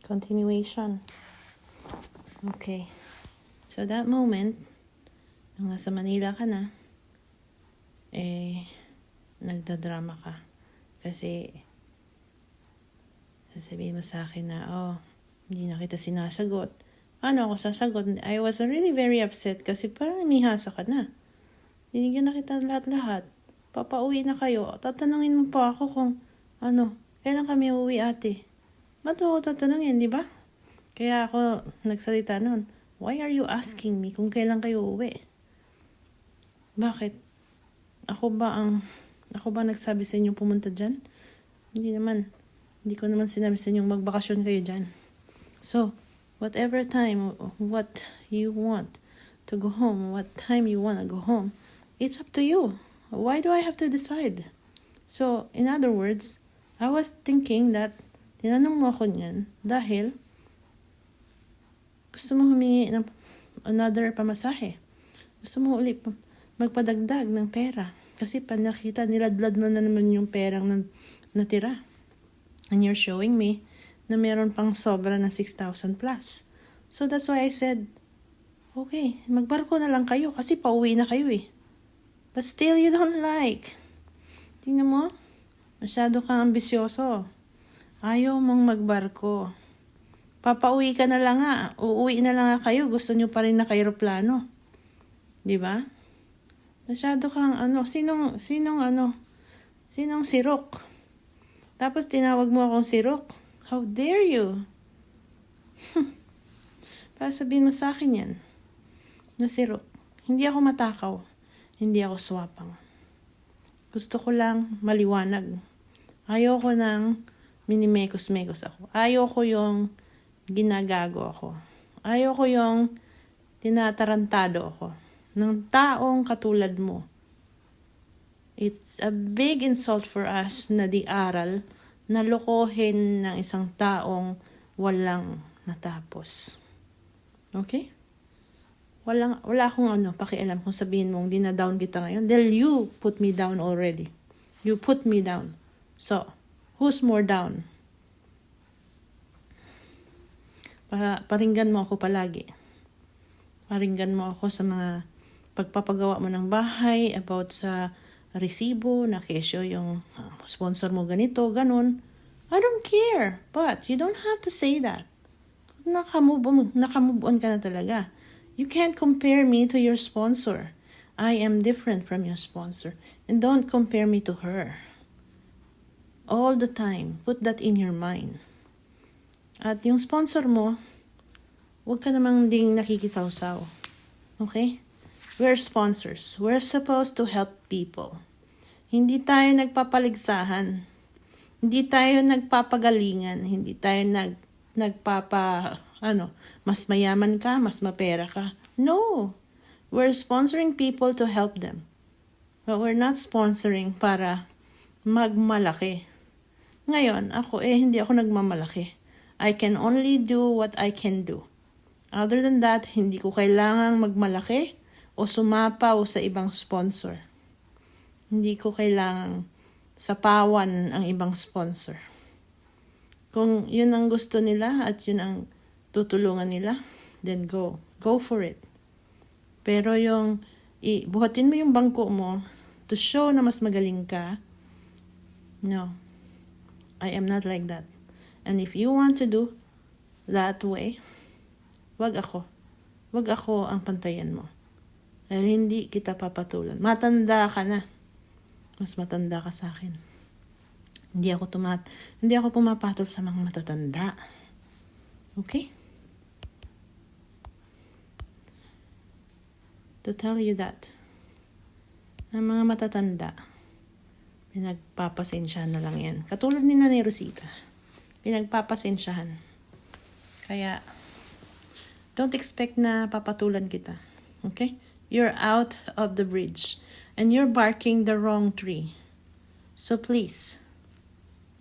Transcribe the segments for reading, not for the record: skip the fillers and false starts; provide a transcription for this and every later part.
Continuation. Okay. So that moment, nung nasa Manila ka na, nagdadrama ka. Kasi, sasabihin mo sa akin na, hindi na kita sinasagot. Paano ako sasagot? I was really very upset kasi parang mihasa ka na. Binigyan na kita lahat-lahat. Papauwi na kayo. Tatanungin mo pa ako kung, kailan kami uuwi ate? Ba't mo ako tatanungin, di ba? Kaya ako nagsalita nun. Why are you asking me kung kailan kayo uuwi? Bakit? Ako ba nagsabi sa inyo pumunta dyan? Hindi naman. Hindi ko naman sinabi sa inyo magbakasyon kayo dyan. So, whatever time, what you want to go home, what time you want to go home, it's up to you. Why do I have to decide? So, in other words, I was thinking that tinanong mo ako niyan dahil gusto mo humingi ng another pamasahe. Gusto mo ulit magpadagdag ng pera. Kasi nakita, niladlad mo na naman yung perang natira. And you're showing me na meron pang sobra na 6,000 plus. So that's why I said, okay, magbarko na lang kayo kasi pauwi na kayo eh. But still you don't like. Tingnan mo, masyado kang ambisyoso. Ayaw mong magbarko. Papauwi ka na lang nga. Uuwi na lang nga kayo. Gusto nyo pa rin naka-aeroplano. Diba? Masyado kang sinong sirok? Tapos tinawag mo akong sirok? How dare you? Para sabihin mo sa akin yan. Na sirok. Hindi ako matakaw. Hindi ako swapang. Gusto ko lang maliwanag. Ayoko nang minimekos-mekos ako. Ayoko yung ginagago ako. Ayoko yung tinatarantado ako ng taong katulad mo. It's a big insult for us na di-aral na lokohin ng isang taong walang natapos. Okay? Wala akong pakialam kung sabihin mong dina-down kita ngayon. Dahil you put me down already. You put me down. So, who's more down? Paringgan mo ako palagi. Paringgan mo ako sa mga pagpapagawa mo ng bahay, about sa resibo, na kesyo yung sponsor mo ganito, ganun. I don't care. But you don't have to say that. Nakamove on ka na talaga. You can't compare me to your sponsor. I am different from your sponsor. And don't compare me to her. All the time, put that in your mind. At yung sponsor mo, huwag ka namang ding nakikisawsaw. Okay? We're sponsors. We're supposed to help people. Hindi tayo nagpapaligsahan. Hindi tayo nagpapagalingan. Hindi tayo mas mayaman ka, mas mapera ka. No! We're sponsoring people to help them. But we're not sponsoring para magmalaki. Ngayon, hindi ako nagmamalaki. I can only do what I can do. Other than that, hindi ko kailangang magmalaki o sumapaw sa ibang sponsor. Hindi ko kailangang sapawan ang ibang sponsor. Kung yun ang gusto nila at yun ang tutulungan nila, then go. Go for it. Pero yung buhatin mo yung bangko mo to show na mas magaling ka, no. I am not like that. And if you want to do that way, wag ako ang pantayan mo. Dahil hindi kita papatulan. Matanda ka na. Mas matanda ka sa akin. Hindi ako pumapatol sa mga matatanda. Okay? To tell you that, ang mga matatanda, pinagpapasensyahan na lang yan. Katulad ni Nanay Rosita. Pinagpapasensyahan. Kaya, don't expect na papatulan kita. Okay? You're out of the bridge. And you're barking the wrong tree. So please,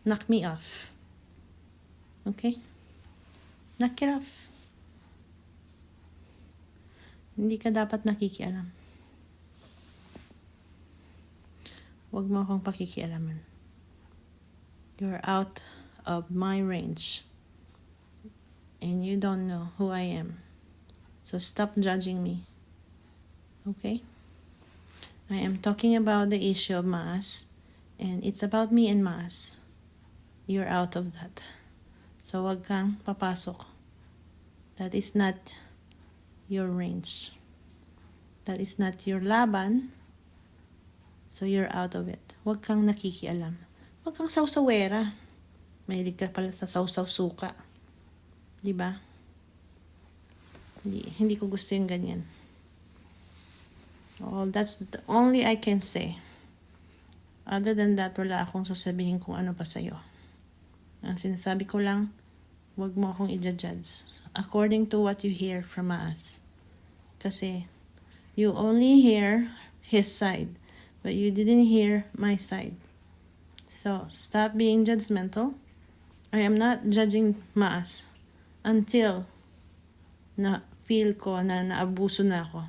knock me off. Okay? Knock it off. Hindi ka dapat nakikialam. Huwag mo akong pakikialaman. You're out of my range. and you don't know who I am. So stop judging me. Okay? I am talking about the issue of Maas, and it's about me and Maas. You're out of that. So wag kang papasok. That is not your range. That is not your laban. So you're out of it. Wag kang nakikialam. Wag kang sawsawera. Mahilig ka pala sa sawsaw suka. Diba? Hindi ko gusto yung ganyan. Oh, that's the only I can say. Other than that, wala akong sasabihin kung ano pa sa'yo. Ang sinasabi ko lang, wag mo akong i-judge according to what you hear from us. Kasi, you only hear his side, but you didn't hear my side. So, stop being judgmental. I am not judging Maas until na feel ko na naabuso na ako.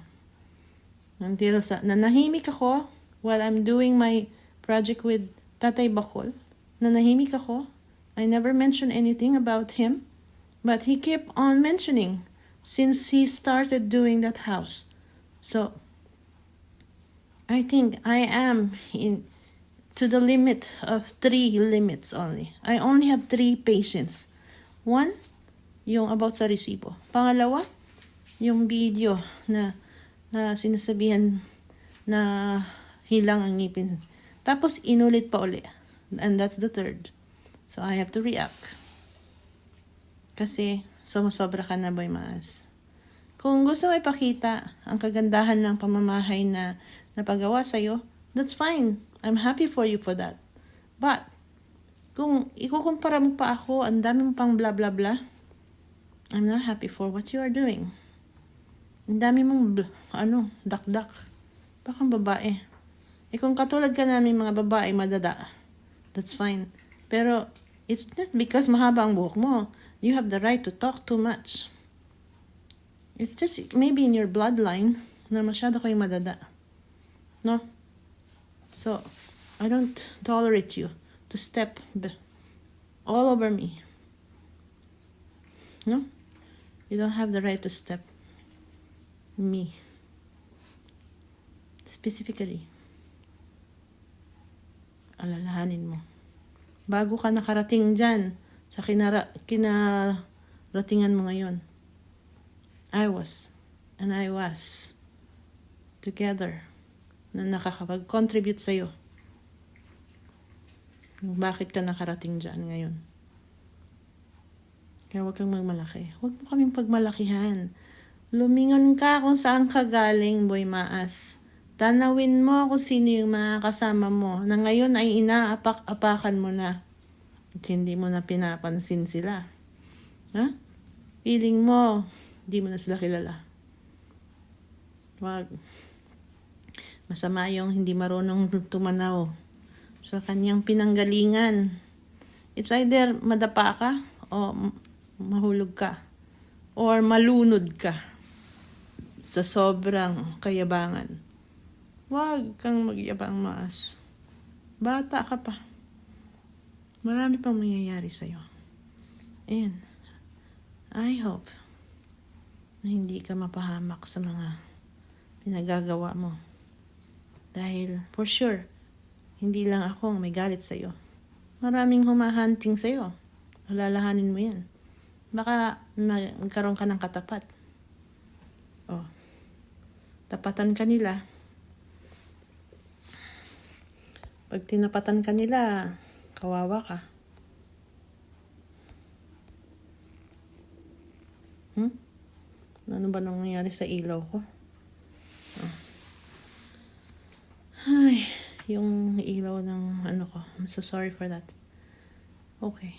Until nanahimik ako while I'm doing my project with Tatay Bakol. Nanahimik ako. I never mentioned anything about him, but he kept on mentioning since he started doing that house. So, I think I am to the limit of 3 limits only. I only have 3 patients. 1, yung about sa resibo. Pangalawa, yung video na sinasabihan na hilang ang ngipin. Tapos inulit pa uli. And that's the 3rd. So I have to react. Kasi sumusobra ka na, Boy Maas. Kung gusto mo ipakita ang kagandahan ng pamamahay na napagawa sa'yo, that's fine. I'm happy for you for that. But, kung ikukumpara mo pa ako, ang dami mo pang blah blah blah, I'm not happy for what you are doing. Ang dami mong dakdak. Bakang babae. Kung katulad ka namin mga babae, madada. That's fine. Pero, it's not because mahaba ang buhok mo. You have the right to talk too much. It's just maybe in your bloodline na masyado kayo madada. No? So, I don't tolerate you to step all over me. No? You don't have the right to step me. Specifically. Alalahanin mo. Bago ka nakarating dyan sa kinaratingan mo ngayon, I was together na nakakapag-contribute sa'yo. Bakit ka nakarating dyan ngayon? Kaya huwag kang magmalaki. Huwag mo kaming pagmalakihan. Lumingon ka kung saan ka galing, Boy Maas. Tanawin mo kung sino yung mga kasama mo na ngayon ay inaapak-apakan mo na. At hindi mo na pinapansin sila. Ha? Feeling mo, hindi mo na sila kilala. Wag. Masama yung hindi marunong tumanaw sa kanyang pinanggalingan. It's either madapa ka o mahulog ka or malunod ka sa sobrang kayabangan. Wag kang magyabang, Maas. Bata ka pa. Marami pang mangyayari sa'yo. And I hope na hindi ka mapahamak sa mga pinagagawa mo. Dahil for sure, hindi lang ako ang may galit sa'yo. Maraming humahunting sa'yo. Alalahanin mo yan. Baka magkaroon ka ng katapat. Oh, tapatan ka nila. Pag tinapatan ka nila, kawawa ka. Ano ba nangyayari sa ilaw ko? Oh. Ay, yung ilaw ng ko. I'm so sorry for that. Okay.